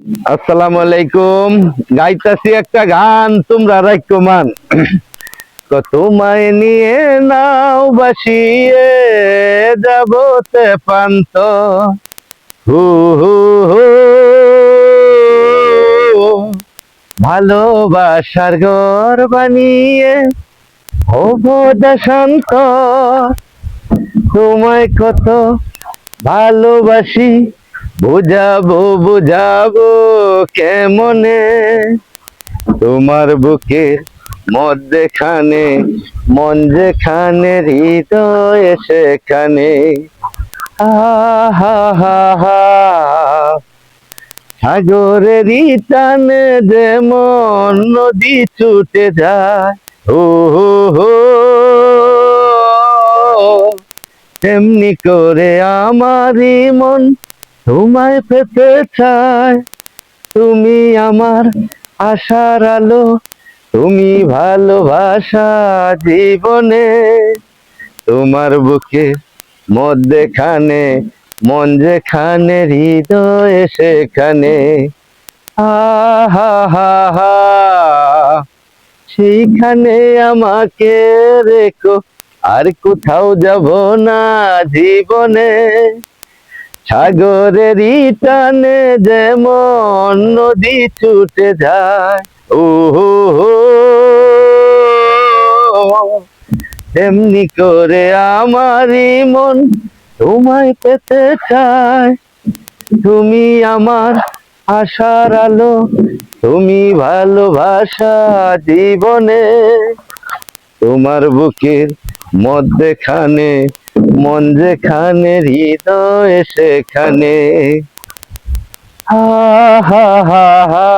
আসসালামু আলাইকুম। গাইতাছি একটা গান, তোমরা রাখো মান। তোমায় নিয়ে নাও বাসিয়ে যাবতে পান্ত, হু হু হু, ভালোবাসার ঘর বানিয়ে হব শান্ত। তোমায় কত ভালোবাসি, বুঝাবো বুঝাবো কেমনে। তোমার বুকের মধ্যেখানে, মন যেখানে, হৃদয় সেখানে। হা হা হা, সাগরেরই টানে যেমন নদী ছুটে যায়, ও হো হো, তেমনি করে আমারই মন তোমায় পেতে চায়। তুমি আমার আশার আলো, তুমি ভালোবাসা জীবনে। তোমার বুকে মধ্যেখানে, মন যেখানে, হৃদয় সেখানে। হা হা হা, সেইখানে আমাকে রেখো, আর কোথাও যাব না জীবনে। সাগরেরই টানে যেমন নদী ছুটে যায়, ও হো হো, তেমনি করে আমারই মন তোমায় পেতে চায়। তুমি আমার আশার আলো, তুমি ভালোবাসা জীবনে। তোমার বুকের মধ্যেখানে, মন যেখানে, হৃদয় সেখানে। হা হা হা হা।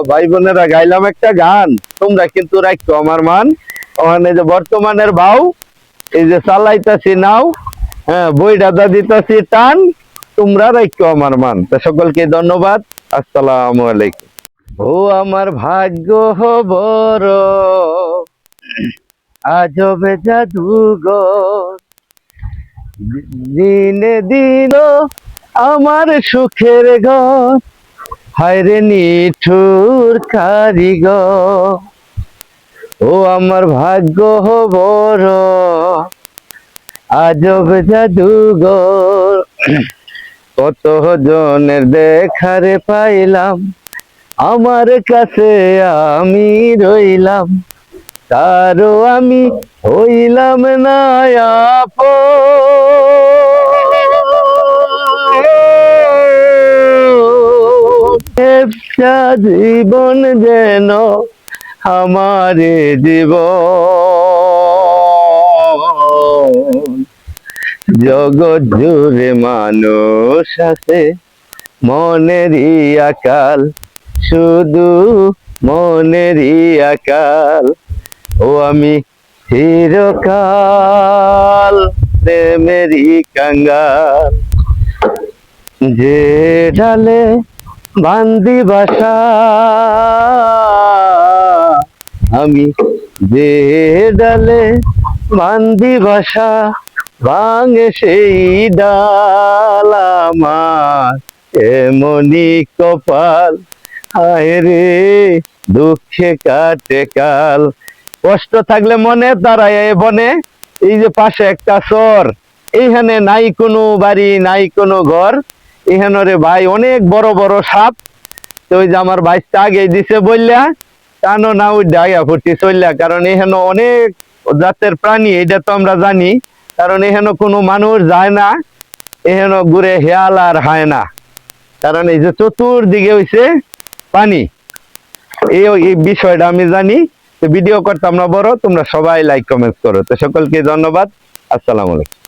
ভাই বোনেরা, গাইলাম একটা গান, তোমরা কিন্তু রাখতো আমার মান। ওখানে যে বর্তমানের ভাও, এই যে চালাইতাছি নাও, হ্যাঁ বইটা দিতাছি টান, তোমরা রাখতো আমার মান। তা সকলকে ধন্যবাদ। আসসালামু আলাইকুম। ও আমার ভাগ্য বড়, আজবে জাদুঘর, দিনে দিন আমার সুখের ঘর, হায়রে নিঠুর কারিগর। ও আমার ভাগ্য বড়, আজব জাদুঘর, কত জনের দেখারে পাইলাম, আমার কাছে আমি রইলাম, কারো আমি হইলাম না আপন। জীবন যেন আমারে জীবন, জগৎ জুড়ে মানুষ আছে, মনেরই আকাল, শুধু মনেরই আকাল। ও আমি চিরকাল প্রেমেরই কাঙ্গাল, যে ডালে বান্দি বাসা, আমি যে ডালে বান্দি বাসা, ভাঙে সেই ডাল আমার এমনি কপাল। হায় রে দুঃখে কাটে কাল, কষ্ট থাকলে মনে দাঁড়ায় বনে। এই যে পাশে একটা চর, এইখানে নাই কোনো বাড়ি, নাই কোনো ঘর, এখানে রে ভাই অনেক বড় বড় সাপ। তো ওই যে আমার ভাইটা আগে দিছে বললা, টানো না ওই ডাইয়া ফুটি চললা, কারণ এখানে অনেক জাতের প্রাণী, এটা তো আমরা জানি। কারণ এখানে কোনো মানুষ যায় না, এখানে ঘুরে হেয়াল আর হয় না, কারণ এই যে চতুর্দিকে হইছে পানি। এই বিষয়টা আমি জানি। তো ভিডিও করতাম না বড়, তোমরা সবাই লাইক কমেন্ট করো। তো সকলকে ধন্যবাদ। আসসালামু আলাইকুম।